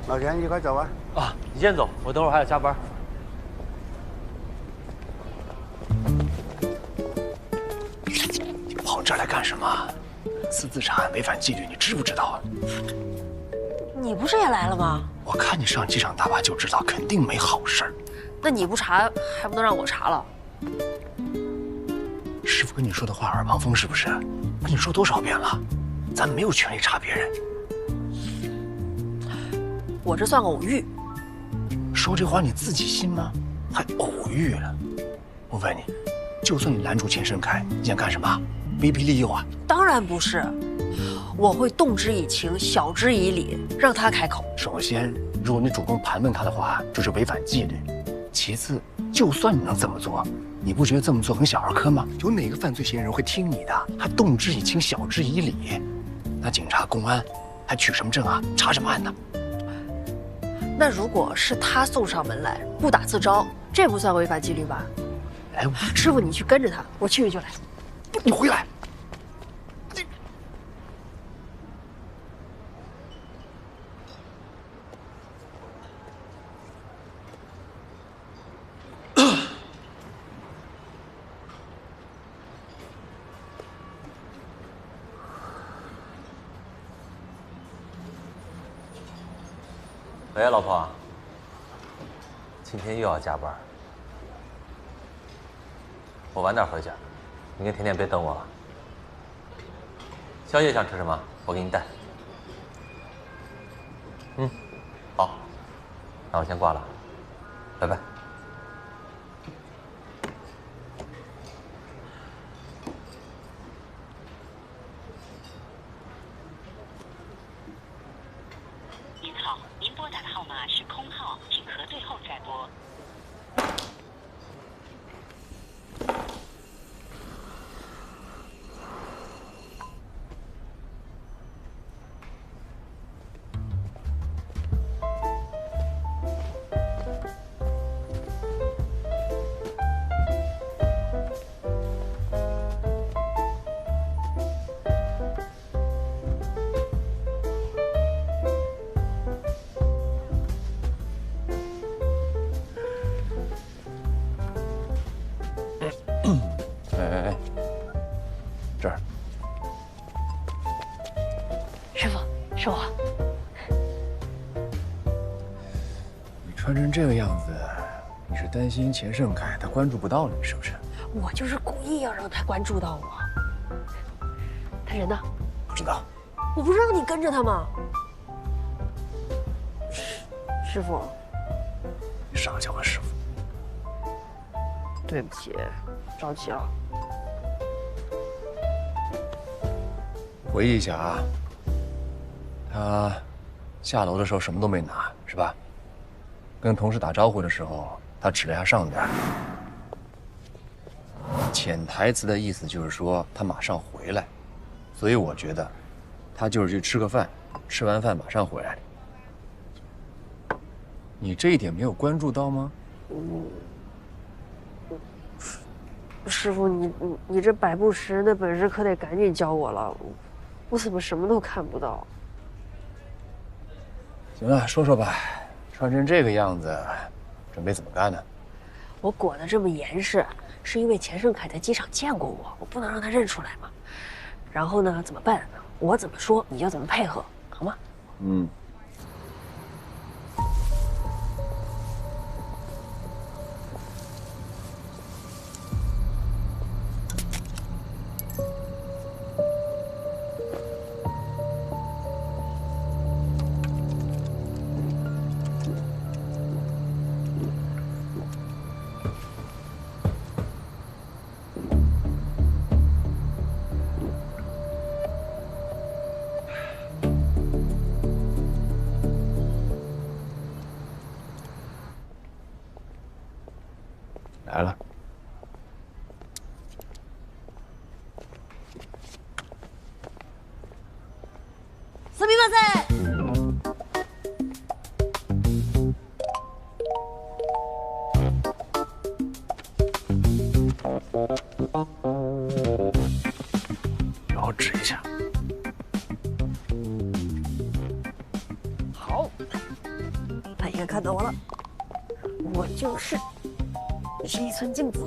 老田，你快走啊！啊，你先走，我等会儿还要加班。你跑这儿来干什么？私自查案违反纪律，你知不知道啊？你不是也来了吗？我看你上机场大巴就知道，肯定没好事儿。那你不查，还不能让我查了？师傅跟你说的话耳旁风是不是？跟你说多少遍了，咱没有权利查别人。我这算偶遇。说这话你自己信吗？还偶遇了？我问你，就算你拦住钱盛开，你想干什么？威逼利诱啊？当然不是，我会动之以情，晓之以理，让他开口。首先，如果你主动盘问他的话，就是违反纪律。其次，就算你能这么做，你不觉得这么做很小儿科吗？有哪个犯罪嫌疑人会听你的？还动之以情，晓之以理？那警察、公安还取什么证啊？查什么案呢？那如果是他送上门来，不打自招，这不算违反纪律吧？哎，师傅，你去跟着他，我去就来。你回来！喂，老婆，今天又要加班，我晚点回去，你跟甜甜别等我了。宵夜想吃什么？我给你带。嗯，好，那我先挂了，拜拜。您好，您拨打的号码是空号，请核对后再拨。哎，这儿。师傅，是我。你穿成这个样子，你是担心钱盛凯他关注不到你是不是？我就是故意要让他关注到我。他人呢？不知道。我不是让你跟着他吗？师傅，你少叫我师傅。对不起，着急了。回忆一下啊，他下楼的时候什么都没拿，是吧？跟同事打招呼的时候，他指了下上边。潜台词的意思就是说他马上回来，所以我觉得他就是去吃个饭，吃完饭马上回来。你这一点没有关注到吗？师傅，你这百步识人的本事可得赶紧教我了，我怎么什么都看不到？行了，说说吧，穿成这个样子，准备怎么干呢？我裹得这么严实，是因为钱盛凯在机场见过我，我不能让他认出来嘛。然后呢，怎么办？我怎么说你就怎么配合，好吗？嗯。来了。すみません。然后指一下。好。看到我了，我就是一寸镜子，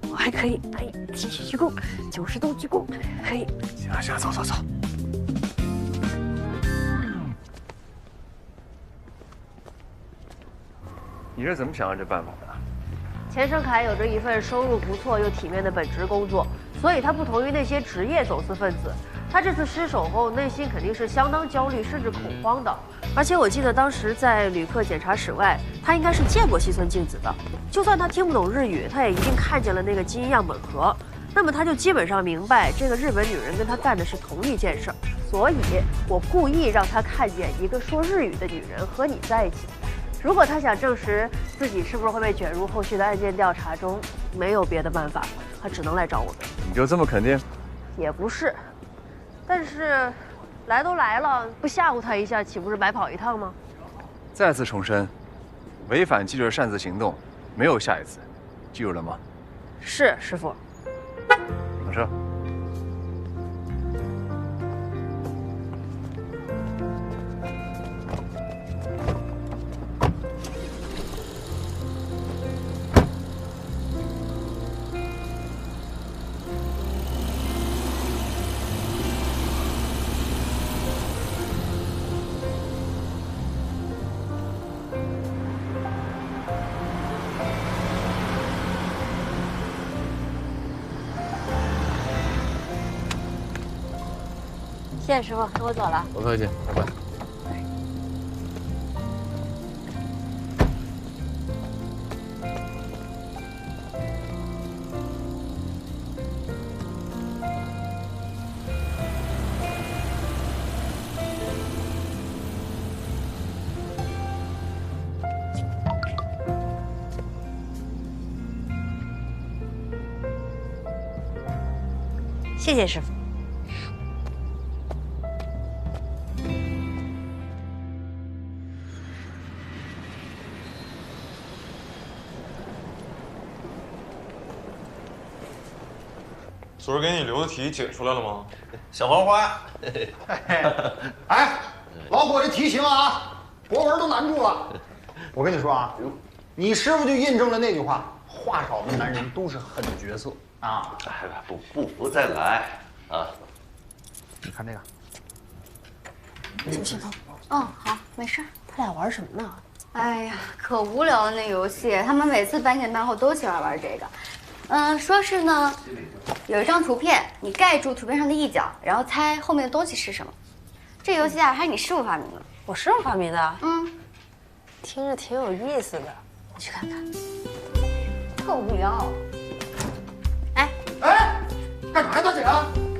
我还可以继续鞠躬，90度鞠躬，可以。行了行了，走走走。你是怎么想到这办法的？钱盛凯有着一份收入不错又体面的本职工作，所以他不同于那些职业走私分子。他这次失手后，内心肯定是相当焦虑甚至恐慌的。而且我记得当时在旅客检查室外，他应该是见过西村镜子的。就算他听不懂日语，他也一定看见了那个基因样本盒。那么他就基本上明白，这个日本女人跟他干的是同一件事儿。所以我故意让他看见一个说日语的女人和你在一起。如果他想证实自己是不是会被卷入后续的案件调查中，没有别的办法，他只能来找我们。你就这么肯定？也不是，但是来都来了，不吓唬他一下，岂不是白跑一趟吗？再次重申，违反纪律擅自行动，没有下一次，记住了吗？是，师傅。上车。谢谢师傅，那我走了。不客气，拜拜。谢谢师傅。昨儿给你留的题解出来了吗？小黄花，哎，老伙计提醒啊，博文都难住了。我跟你说啊，你师傅就印证了那句话：话少的男人都是狠角色啊。哎，不服再来啊！你看这个，行行头。哦，好，没事。他俩玩什么呢？哎呀，可无聊了那游戏，他们每次搬前搬后都喜欢玩这个。说是呢，有一张图片，你盖住图片上的一角，然后猜后面的东西是什么。这游戏啊，还是你师傅发明的。我师傅发明的。嗯，听着挺有意思的，我去看看。特无聊。哎，干啥呀，大姐？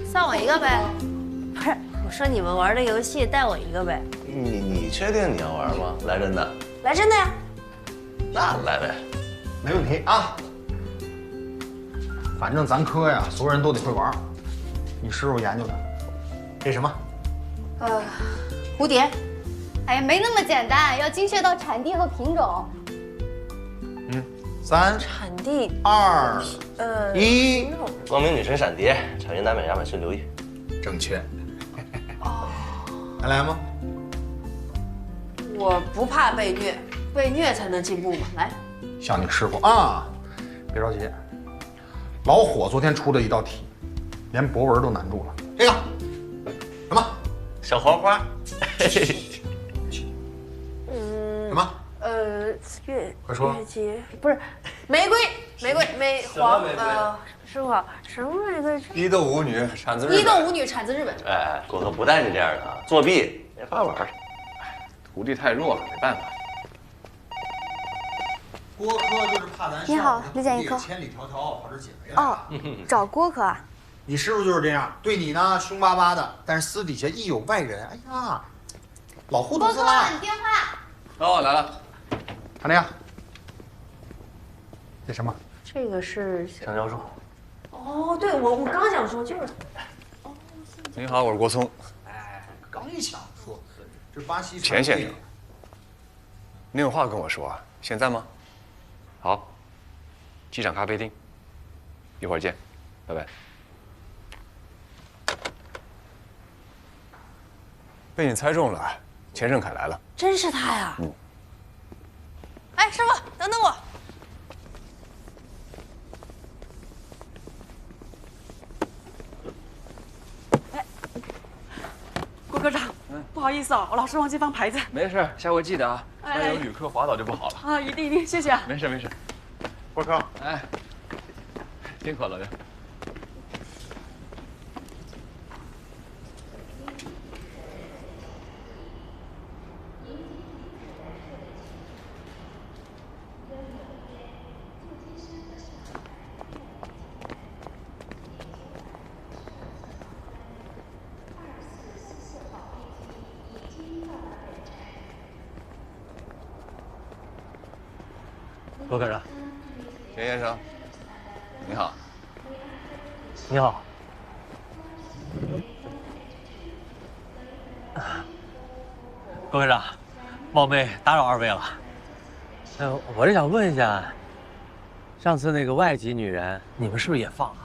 算我一个呗。不是，我说你们玩的游戏带我一个呗。你确定你要玩吗？来真的？来真的呀。那来呗。没问题啊。反正咱科呀，所有人都得会玩。你师傅研究的，这什么？蝴蝶。哎呀，没那么简单，要精确到产地和品种。3、产地2、1，光明女神闪蝶，产于南美亚马逊流域。正确。还来吗？我不怕被虐，被虐才能进步嘛。来，像你师傅啊，别着急。老火昨天出的一道题，连博文都难住了。这个什么？小黄花。什么？快说月季不是玫瑰黄师傅什么玫瑰？伊豆舞女产自日本。伊豆舞女产自日本。哎，果壳不带你这样的啊，作弊没法玩。徒弟太弱了，没办法。郭科就是怕咱你好，李简一科。千里迢迢跑这解围来哦，找郭科啊？你师傅就是这样，对你呢凶巴巴的，但是私底下一有外人，哎呀，老糊涂郭科，死了。你电话。哦，来了。看这个，这什么？这个是香蕉树。哦，对我刚想说就是。您好，我是郭松。哎，刚想说，这巴西钱先生，您有话跟我说啊？现在吗？好，机场咖啡厅，一会儿见，拜拜。被你猜中了，钱盛凯来了。真是他呀！师傅，等等我。哎，郭科长，不好意思啊，我老是忘记放牌子。没事，下回记得啊，万一有旅客滑倒就不好了。啊，一定一定，谢谢啊。没事没事。郭科，哎，辛苦了。郭科长，田先生，你好。你好。郭科长，冒昧打扰二位了。我是想问一下，上次那个外籍女人，你们是不是也放了？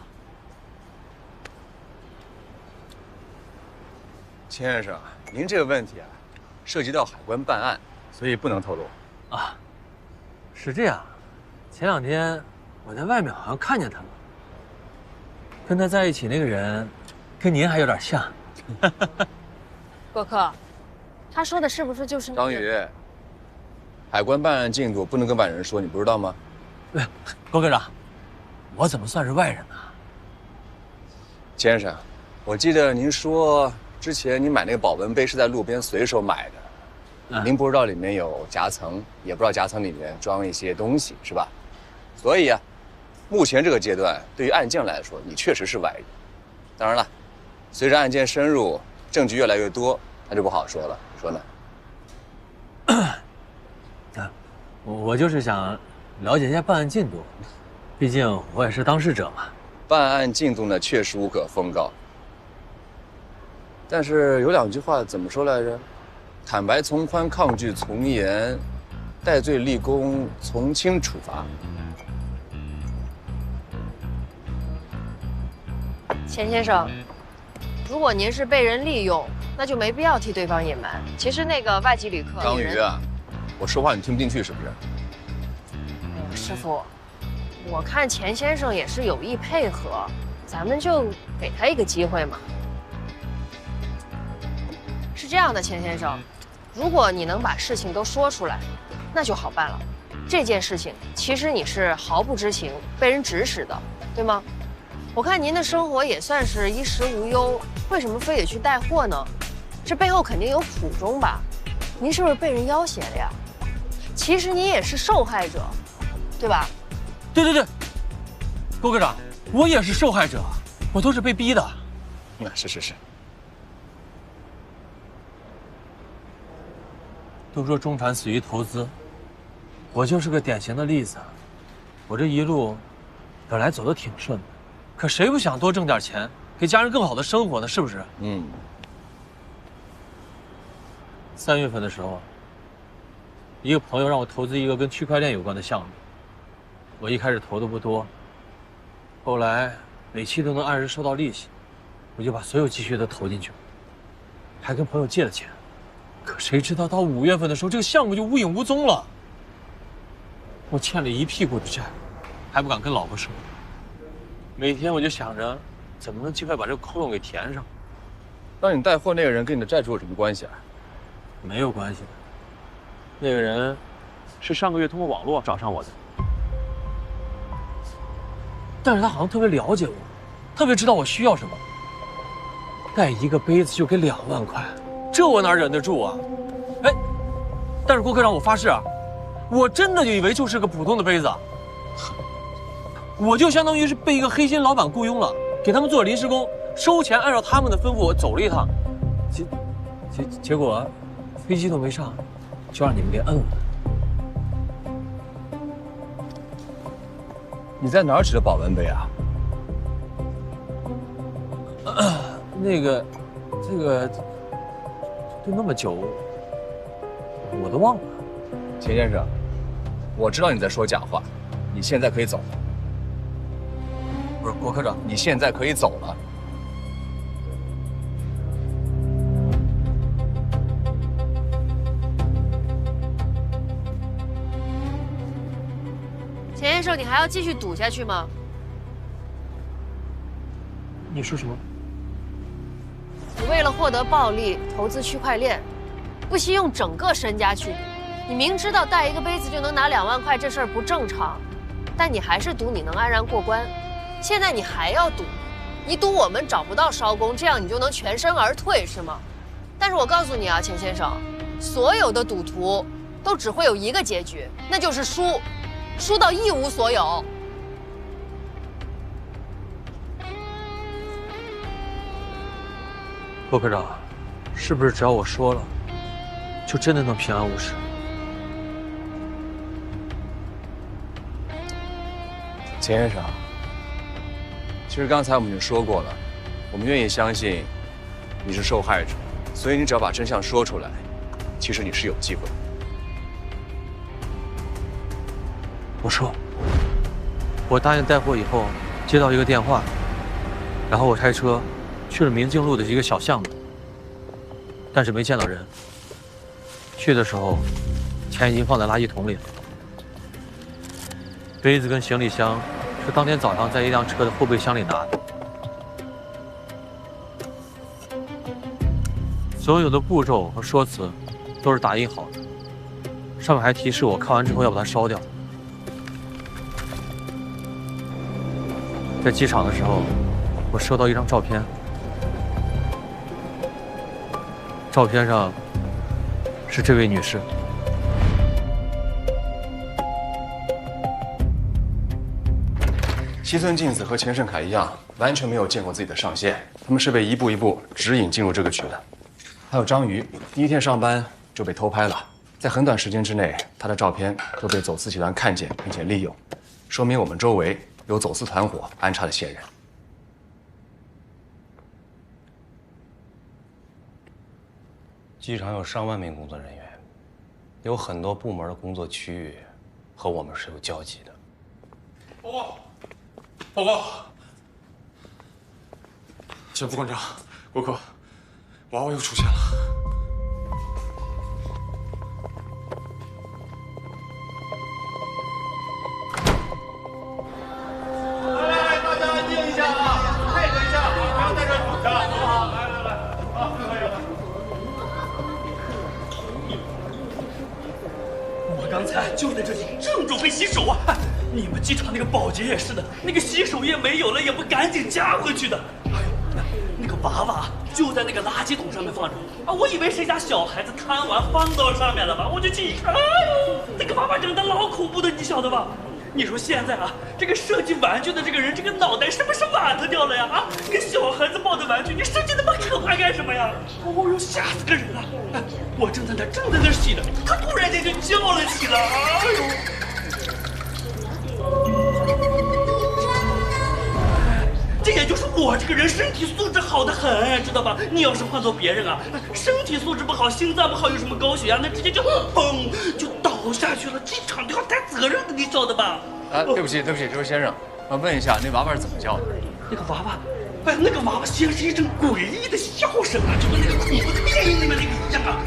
钱先生，您这个问题啊，涉及到海关办案，所以不能透露。啊，是这样。前2天我在外面好像看见他了，跟他在一起那个人，跟您还有点像。郭科，他说的是不是就是那个？张宇，海关办案进度不能跟外人说，你不知道吗？郭科长，我怎么算是外人呢？钱先生，我记得您说之前您买那个保温杯是在路边随手买的，您不知道里面有夹层，也不知道夹层里面装一些东西，是吧？所以啊，目前这个阶段，对于案件来说，你确实是外人。当然了，随着案件深入，证据越来越多，那就不好说了，你说呢？我就是想了解一下办案进度，毕竟我也是当事者嘛。办案进度呢，确实无可奉告。但是有2句话怎么说来着？坦白从宽，抗拒从严，戴罪立功，从轻处罚。钱先生，如果您是被人利用，那就没必要替对方隐瞒。其实那个外籍旅客，张宇啊，我说话你听不进去是不是？哎呦，师傅，我看钱先生也是有意配合，咱们就给他一个机会嘛。是这样的，钱先生，如果你能把事情都说出来，那就好办了。这件事情其实你是毫不知情，被人指使的，对吗？我看您的生活也算是衣食无忧，为什么非得去带货呢？这背后肯定有苦衷吧？您是不是被人要挟了呀？其实您也是受害者，对吧？对，郭科长，我也是受害者，我都是被逼的。是。都说中产死于投资，我就是个典型的例子。我这一路本来走得挺顺的，可谁不想多挣点钱，给家人更好的生活呢？是不是？3月份的时候，一个朋友让我投资一个跟区块链有关的项目，我一开始投的不多，后来每期都能按时收到利息，我就把所有积蓄都投进去了，还跟朋友借了钱。可谁知道到5月份的时候，这个项目就无影无踪了。我欠了一屁股的债，还不敢跟老婆说。每天我就想着，怎么能尽快把这个窟窿给填上。让你带货那个人跟你的债主有什么关系啊？没有关系的，那个人是上个月通过网络找上我的，但是他好像特别了解我，特别知道我需要什么。带一个杯子就给2万块。这我哪忍得住啊！哎，但是郭科长，我发誓啊，我真的就以为就是个普通的杯子，我就相当于是被一个黑心老板雇佣了，给他们做临时工，收钱按照他们的吩咐我走了一趟，结果飞机都没上，就让你们给摁了。你在哪儿取的保温杯啊？这个。都那么久，我都忘了。钱先生，我知道你在说假话，你现在可以走了。不是郭科长，你现在可以走了。先生，你还要继续赌下去吗？你说什么？你为了获得暴利投资区块链，不惜用整个身家去赌。你明知道带一个杯子就能拿2万块这事儿不正常，但你还是赌你能安然过关。现在你还要赌，你赌我们找不到艄公，这样你就能全身而退是吗？但是我告诉你啊，钱先生，所有的赌徒都只会有一个结局，那就是输，输到一无所有。郭科长，是不是只要我说了，就真的能平安无事？钱先生，其实刚才我们就说过了，我们愿意相信你是受害者，所以你只要把真相说出来，其实你是有机会。我说，我答应带货以后，接到一个电话，然后我开车去了明镜路的一个小巷子，但是没见到人。去的时候，钱已经放在垃圾桶里了。杯子跟行李箱是当天早上在一辆车的后备箱里拿的。所有的步骤和说辞都是打印好的，上面还提示我看完之后要把它烧掉。在机场的时候，我收到一张照片，照片上是这位女士。西村静子和钱盛凯一样，完全没有见过自己的上线，他们是被一步一步指引进入这个局的。还有章鱼，第一天上班就被偷拍了，在很短时间之内，他的照片都被走私集团看见并且利用，说明我们周围有走私团伙安插的线人。机场有上万名工作人员，有很多部门的工作区域和我们是有交集的。报告，报告，前副馆长，郭科，娃娃又出现了。来，大家安静一下啊，配合一下，不要在这堵着，好不好？来，啊，可以了。我刚才就在这里，正准备洗手啊！你们机场那个保洁也是的，那个洗手液没有了，也不赶紧加回去的。还有那个娃娃就在那个垃圾桶上面放着啊！我以为谁家小孩子贪玩放到上面了吧，我就去一看，哎呦，那个娃娃长得老恐怖的，你晓得吧？你说现在啊，这个设计玩具的这个人，这个脑袋是不是瓦特掉了呀？啊，给小孩子抱的玩具，你设计那么可怕干什么呀？哦呦，吓死个人了！哎，我正在那洗着，可突然间就叫了起来，哎呦！这也就是我这个人身体素质好的很，知道吧？你要是换做别人啊，身体素质不好，心脏不好，有什么高血压，那直接就嘣就倒下去了。机场都要担责任的，你晓得吧？啊，对不起，这位先生，我问一下，那娃娃是怎么叫的？那个娃娃，哎，那个娃娃像是一阵诡异的笑声啊，就跟那个恐怖的电影里面那个一样啊。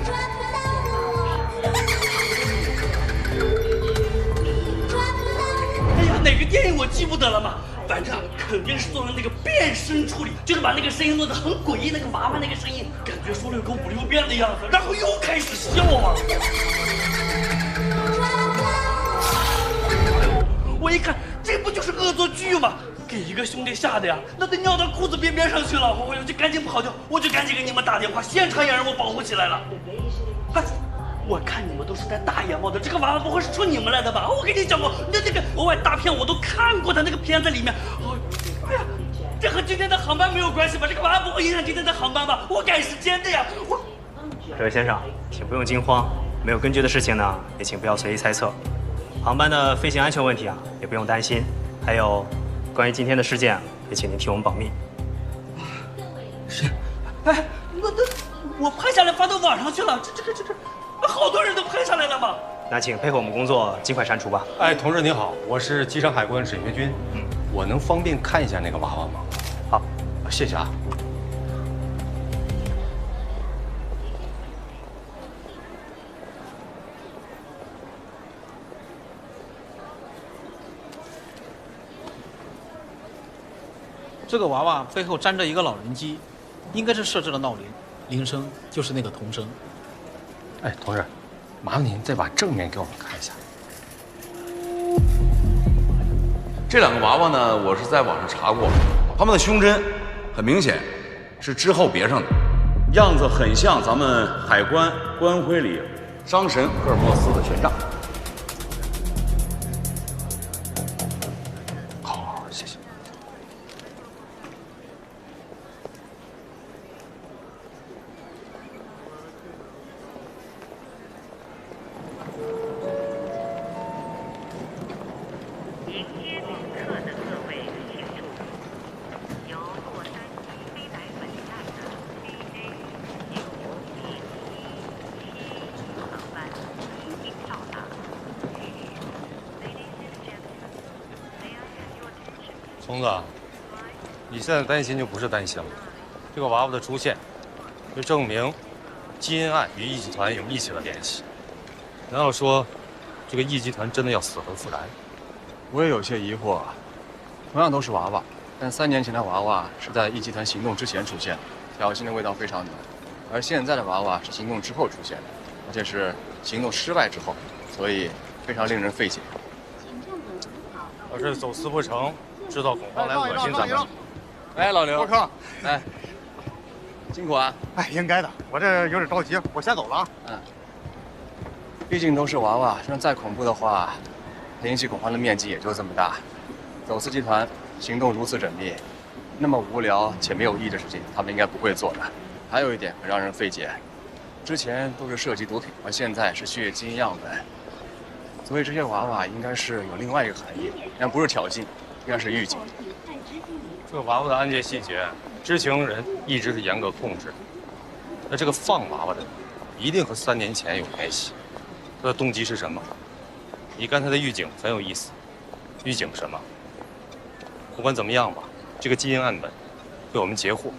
哎呀，哪个电影我记不得了嘛。反正肯定是做了那个变声处理，就是把那个声音做得很诡异，那个娃娃那个声音，感觉说了有个5、6遍的样子，然后又开始笑啊！我一看，这不就是恶作剧吗？给一个兄弟吓的呀，那得尿到裤子边上去了，我就赶紧跑掉，我就赶紧给你们打电话，现场也让我保护起来了。哎，我看你们都是戴大檐帽的，这个娃娃不会是冲你们来的吧？我跟你讲过，那个额外大片我都看过的，那个片子里面，哎呀，这和今天的航班没有关系吧？这个娃娃不会影响今天的航班吧？我赶时间的呀！这位先生，请不用惊慌，没有根据的事情呢，也请不要随意猜测。航班的飞行安全问题啊，也不用担心。还有，关于今天的事件，也请您替我们保密。是，哎，那我拍下来发到网上去了，这，好多人都拍下来了嘛。那请配合我们工作，尽快删除吧。哎，同志您好，我是机场海关沈学军，我能方便看一下那个娃娃吗？好，谢谢啊。这个娃娃背后粘着一个老人机，应该是设置了闹铃，铃声就是那个童声。哎，同志，麻烦您再把正面给我们看一下。这两个娃娃呢，我是在网上查过，他们的胸针很明显是之后别上的，样子很像咱们海关官徽里商神赫尔墨斯的权杖。好，谢谢。松子，你现在担心就不是担心了。这个娃娃的出现，就证明基因案与易集团有密切的联系。难道说，这个易集团真的要死而复燃？我也有些疑惑啊。同样都是娃娃，但3年前的娃娃是在易集团行动之前出现的，挑衅的味道非常浓；而现在的娃娃是行动之后出现的，而且是行动失败之后，所以非常令人费解。要是走私不成，制造恐慌来恶心咱们。哎，老刘，过客，哎，辛苦啊！哎，应该的，我这有点着急，我先走了啊。嗯，毕竟都是娃娃，就算再恐怖的话，引起恐慌的面积也就这么大。走私集团行动如此缜密，那么无聊且没有意义的事情，他们应该不会做的。还有一点很让人费解，之前都是涉及毒品，而现在是血液基因样本，所以这些娃娃应该是有另外一个含义，但不是挑衅，应该是预警。这个娃娃的案件细节，知情人一直是严格控制的。那这个放娃娃的，一定和3年前有联系。他的动机是什么？你刚才的预警很有意思，预警什么？不管怎么样吧，这个基因案本被我们截获。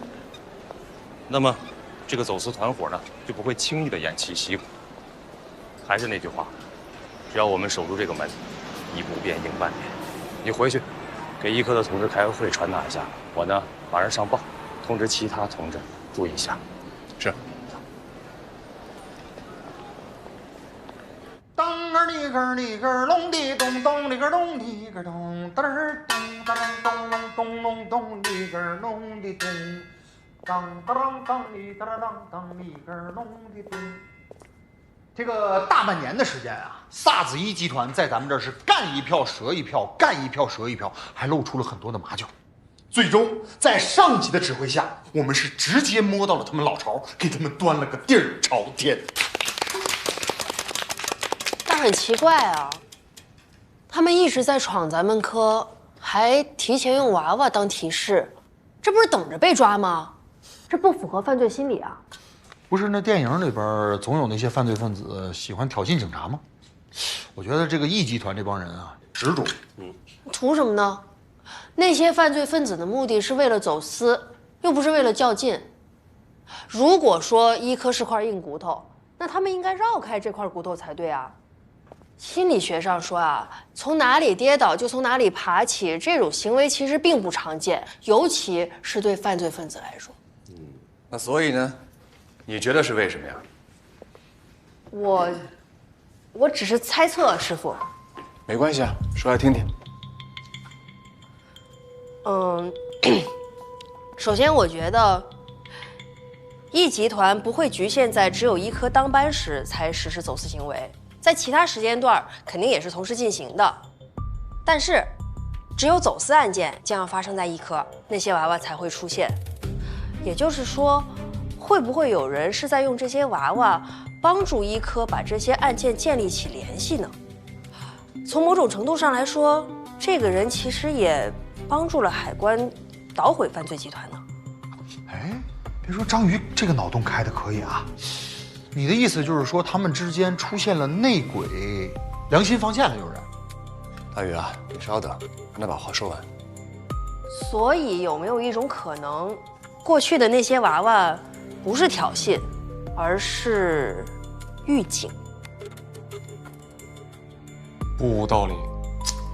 那么，这个走私团伙呢，就不会轻易的偃旗息鼓。还是那句话，只要我们守住这个门，一不变应万变。你回去，给医科的同志开个会，传达一下。我呢，马上上报，通知其他同志注意一下。是。当个里个里个隆的咚咚里个咚里个咚嘚儿咚嘚咚隆咚隆咚里个隆的咚，当当当里当当当里个隆的咚。这个大半年的时间啊，SARS 一集团在咱们这儿是干一票折一票，干一票折一票，还露出了很多的马脚。最终在上级的指挥下，我们是直接摸到了他们老巢，给他们端了个底儿朝天。但很奇怪啊，他们一直在闯咱们科，还提前用娃娃当提示，这不是等着被抓吗？这不符合犯罪心理啊！不是那电影里边总有那些犯罪分子喜欢挑衅警察吗？我觉得这个 E 集团这帮人啊，执着。图什么呢？那些犯罪分子的目的是为了走私，又不是为了较劲。如果说医科是块硬骨头，那他们应该绕开这块骨头才对啊。心理学上说啊，从哪里跌倒就从哪里爬起，这种行为其实并不常见，尤其是对犯罪分子来说。那所以呢，你觉得是为什么呀？我只是猜测，师傅。没关系啊，说来听听。首先我觉得，E 集团不会局限在只有医科当班时才实施走私行为，在其他时间段肯定也是同时进行的。但是，只有走私案件将要发生在医科，那些娃娃才会出现。也就是说，会不会有人是在用这些娃娃帮助医科把这些案件建立起联系呢？从某种程度上来说，这个人其实也帮助了海关捣毁犯罪集团呢。哎，别说章鱼这个脑洞开的可以啊！你的意思就是说，他们之间出现了内鬼，良心放线了，有人？大宇啊，你稍等，让他把话说完。所以有没有一种可能，过去的那些娃娃不是挑衅，而是预警？不无道理。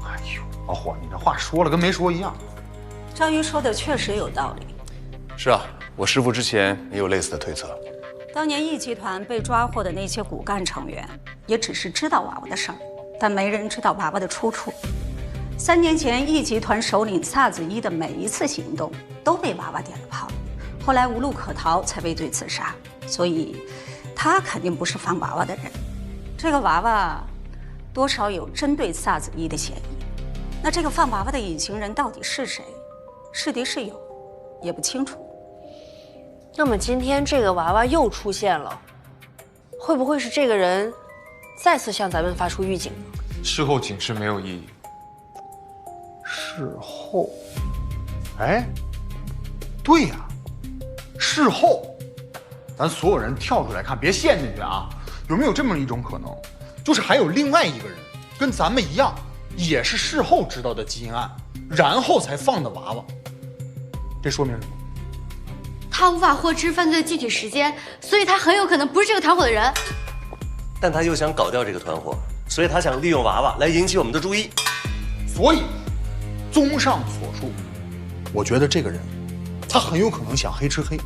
哎呦，老伙，你这话说了跟没说一样。张瑜说的确实有道理。是啊，我师傅之前也有类似的推测。当年易集团被抓获的那些骨干成员，也只是知道娃娃的事儿，但没人知道娃娃的出处。3年前，易集团首领萨子一的每一次行动都被娃娃点了炮，后来无路可逃才畏罪自杀，所以他肯定不是放娃娃的人。这个娃娃多少有针对萨子一的嫌疑。那这个放娃娃的隐形人到底是谁？是敌是友，也不清楚。那么今天这个娃娃又出现了，会不会是这个人再次向咱们发出预警呢？事后警示没有意义。事后，哎，对呀，事后，咱所有人跳出来看，别陷进去啊！有没有这么一种可能，就是还有另外一个人跟咱们一样，也是事后知道的基因案，然后才放的娃娃？这说明什么？他无法获知犯罪具体时间，所以他很有可能不是这个团伙的人。但他又想搞掉这个团伙，所以他想利用娃娃来引起我们的注意。所以，综上所述，我觉得这个人，他很有可能想黑吃黑，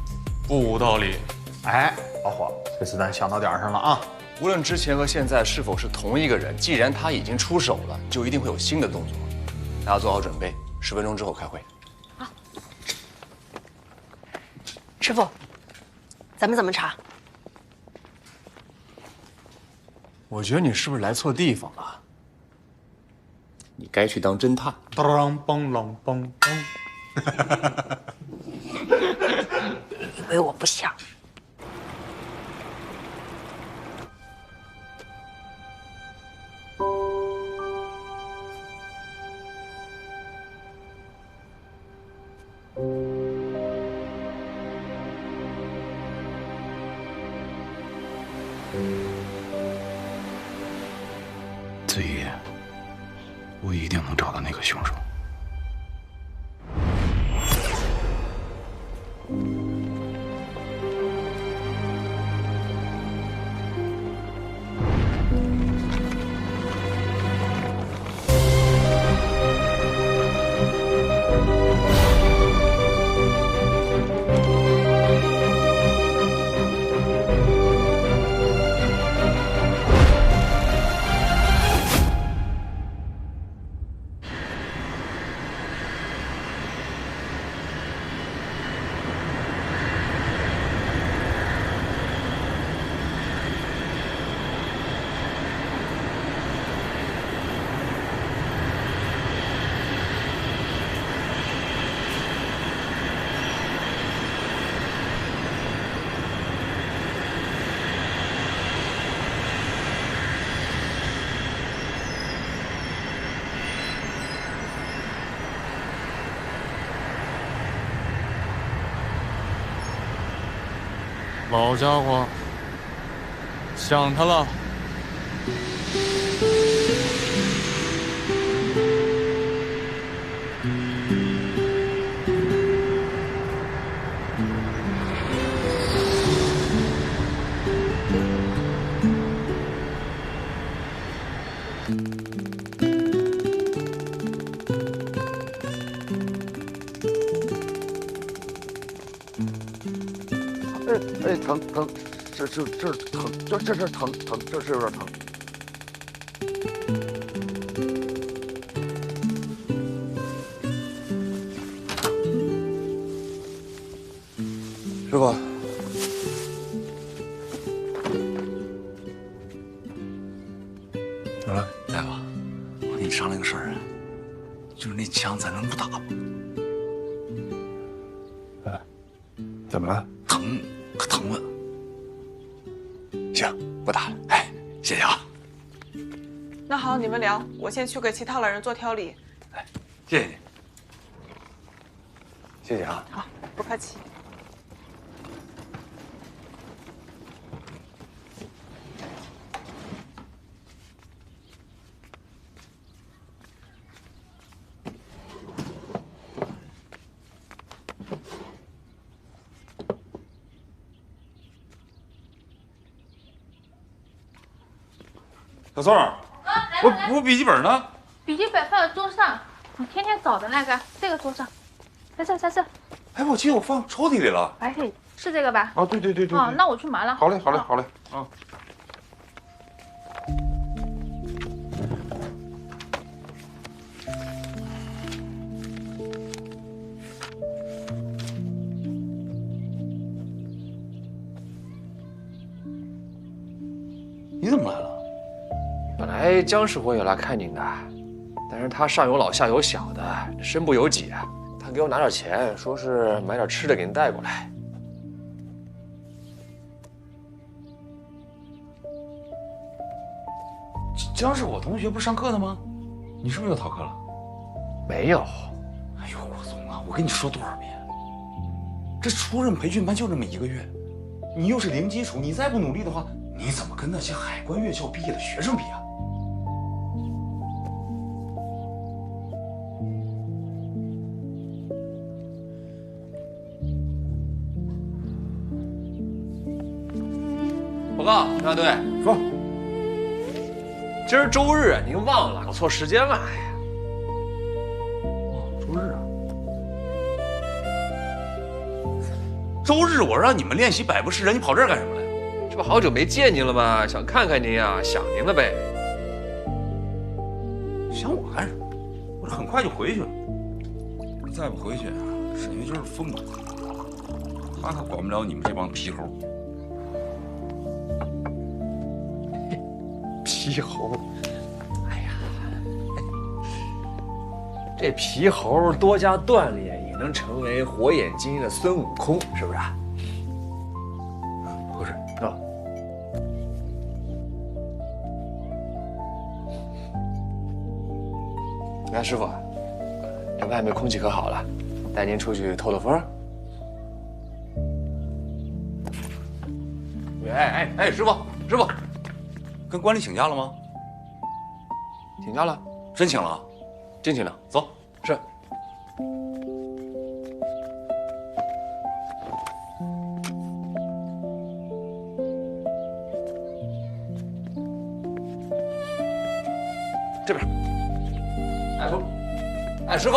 不无道理。哎，老伙，这次咱想到点儿上了啊！无论之前和现在是否是同一个人，既然他已经出手了，就一定会有新的动作。大家做好准备，10分钟之后开会。好。师傅，咱们怎么查？我觉得你是不是来错地方了？你该去当侦探。当梆啷梆梆。以为我不想。子怡，我一定能找到那个凶手。老家伙，想他了。哎，疼，这疼，这疼，这是有点疼。师傅，怎么了，大夫？我跟你商量个事儿啊，就是那枪咱能不打吗？怎么了？疼，可疼了。行，不打了。哎，谢谢啊。那好，你们聊，我先去给其他老人做调理。谢谢你。谢谢啊。好，不客气。小宋，我笔记本呢？笔记本放在桌上，我天天找的那个，这个桌上。在这。哎，我记得我放抽屉里了。哎，是这个吧？啊，对。哦，那我去拿了。好嘞。啊。你怎么来了？本来姜师傅也来看您的，但是他上有老下有小的，身不由己，他给我拿点钱，说是买点吃的给您带过来。姜是我同学，不是上课的吗？你是不是又逃课了？没有。哎呦，郭总啊，我跟你说多少遍，这出任培训班就这么1个月，你又是零基础，你再不努力的话，你怎么跟那些海关院校毕业的学生比啊？报告，中队，说。今儿周日，您忘了，搞错时间了。哎呀，周日啊！周日我让你们练习百步诗人，你跑这儿干什么来？这不好久没见您了吗？想看看您呀，想您了呗。想我干什么？我这很快就回去了。再不回去，沈月就是疯了。他可管不了你们这帮皮猴。皮猴，哎呀，这皮猴多加锻炼，也能成为火眼金睛的孙悟空，是不是？不是啊。你看师傅，这外面空气可好了，带您出去透透风。哎，师傅，跟管理请假了吗？请假了，真请了，真请了。走，是。这边。哎，师傅。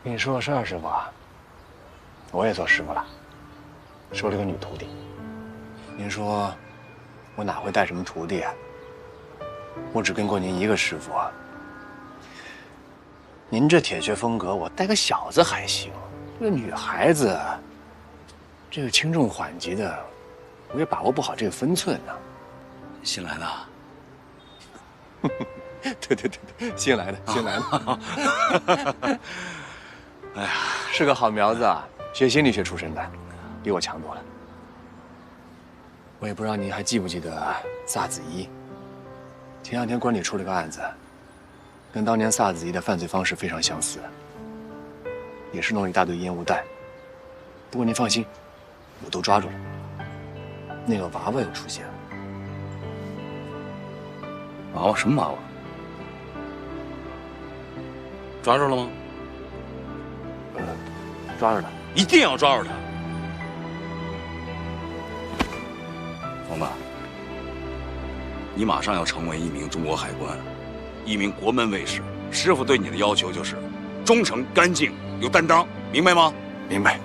跟你说个事儿，师傅，我也做师傅了，收了个女徒弟。您说我哪会带什么徒弟啊？我只跟过您一个师傅。您这铁血风格，我带个小子还行，这女孩子，这个轻重缓急的，我也把握不好这个分寸呢。新来的。对，新来的。哎呀，是个好苗子啊，学心理学出身的，比我强多了。我也不知道您还记不记得萨子怡。前2天关里出了个案子，跟当年萨子怡的犯罪方式非常相似，也是弄了一大堆烟雾弹。不过您放心，我都抓住了。那个娃娃又出现了。娃娃什么娃娃？抓住了吗？抓住了，一定要抓住他。冯子，你马上要成为一名中国海关，一名国门卫士。师傅对你的要求就是忠诚、干净、有担当，明白吗？明白，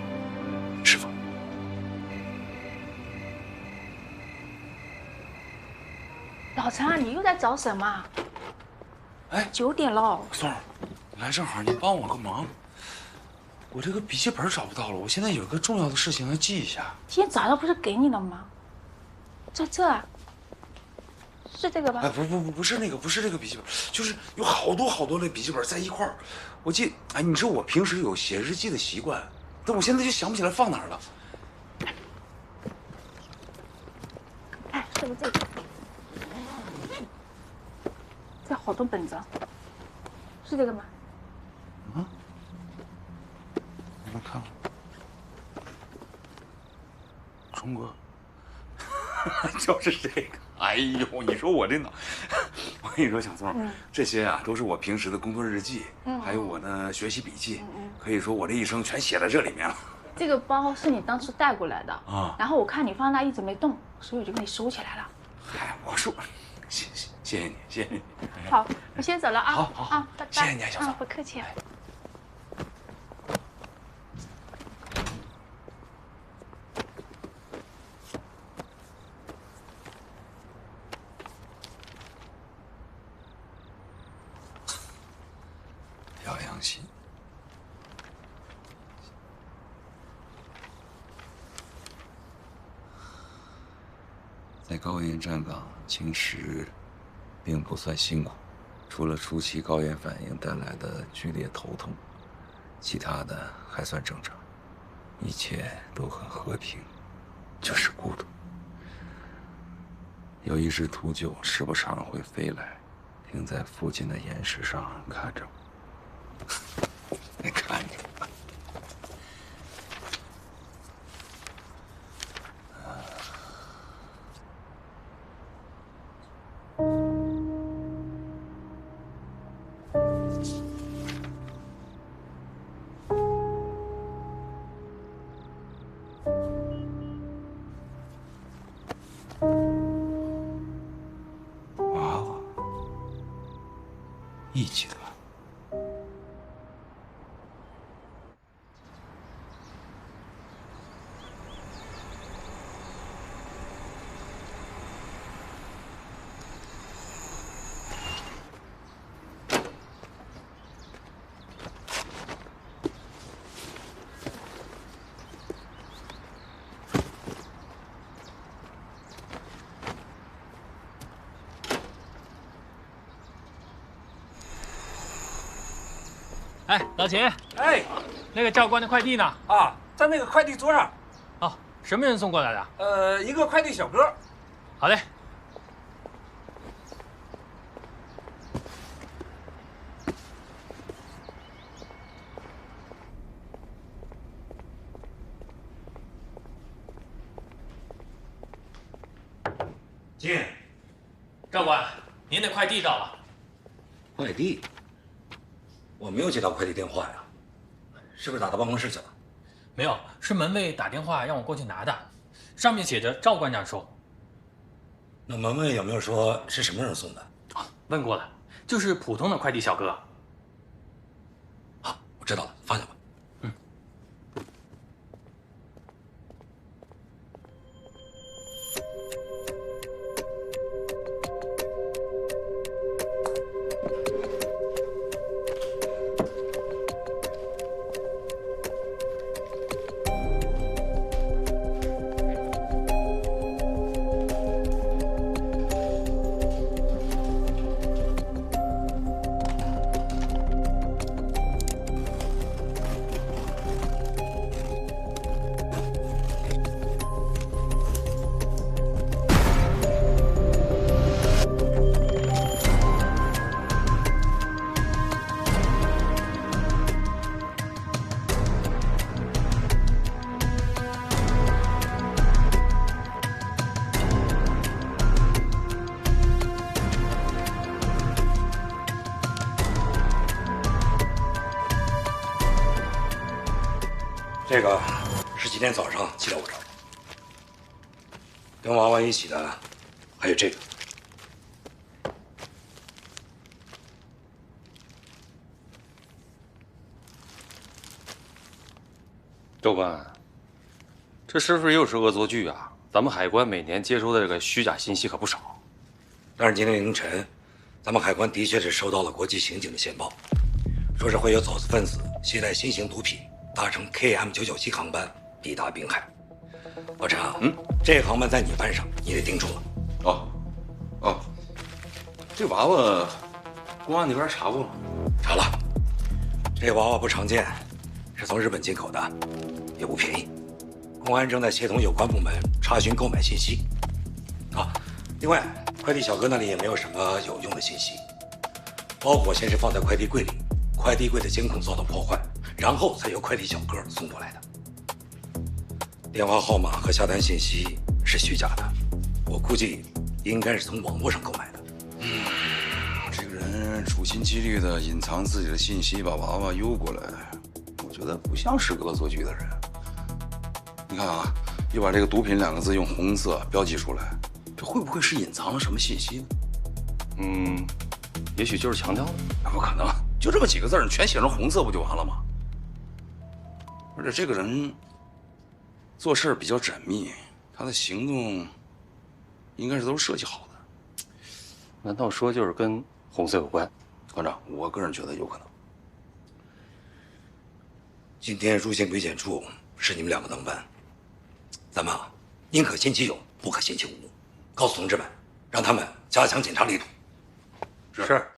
师傅。老陈啊，你又在找什么？哎，9点了。松儿，来正好，你帮我个忙。我这个笔记本找不到了，我现在有个重要的事情要记一下。今天早上不是给你了吗？在这啊，是这个吧？哎，不是那个，不是这个笔记本，就是有好多类笔记本在一块儿。我记，哎，你知道我平时有写日记的习惯，但我现在就想不起来放哪儿了。哎，是不是这个？这好多本子，是这个吗？嗯，你们看，中国，就是这个。哎呦，你说我这脑，我跟你说，小宋，这些啊都是我平时的工作日记，还有我的学习笔记，可以说我这一生全写在这里面了。这个包是你当时带过来的啊，然后我看你放那一直没动，所以我就给你收起来了。嗨，我说，谢谢你，谢谢你。好，我先走了啊。好啊，拜拜。谢谢你，小宋。不客气。辽阳西。在高原站岗侵蚀并不算辛苦，除了初期高原反应带来的剧烈头痛，其他的还算正常，一切都很和平，就是孤独。有一只秃鹫时不常会飞来，停在附近的岩石上看着我。你看你。娃娃，一起的。哎，老秦，哎，那个教官的快递呢？啊，在那个快递桌上。哦，什么人送过来的？一个快递小哥。好嘞。进。教官，您的快递到了。快递？我没有接到快递电话呀，是不是打到办公室去了？没有，是门卫打电话让我过去拿的，上面写着赵馆长收。那门卫有没有说是什么人送的？问过了，就是普通的快递小哥。好，我知道了，放下吧。这个是今天早上寄到我这儿的，跟娃娃一起的还有这个。教官，这是不是又是恶作剧啊？咱们海关每年接收的这个虚假信息可不少。但是今天凌晨，咱们海关的确是收到了国际刑警的线报，说是会有走私分子携带新型毒品搭乘 KM997航班抵达滨海。老陈啊，这个航班在你班上，你得盯住了。哦，这娃娃，公安那边查过吗？查了，这娃娃不常见，是从日本进口的，也不便宜。公安正在协同有关部门查询购买信息。啊，另外，快递小哥那里也没有什么有用的信息，包裹先是放在快递柜里，快递柜的监控遭到破坏，然后才由快递小哥送过来的。电话号码和下单信息是虚假的，我估计应该是从网络上购买的。这个人处心积虑地隐藏自己的信息，把娃娃邮过来，我觉得不像是个恶作剧的人。你看啊，又把这个毒品2个字用红色标记出来，这会不会是隐藏了什么信息呢？也许就是强调了。不可能，就这么几个字，你全写成红色不就完了吗？而且这个人做事比较缜密，他的行动应该是都是设计好的。难道说就是跟红色有关？馆长，我个人觉得有可能。今天入境轨检处是你们2个当班，咱们啊，宁可信其有，不可信其无。告诉同志们，让他们加强检查力度。是。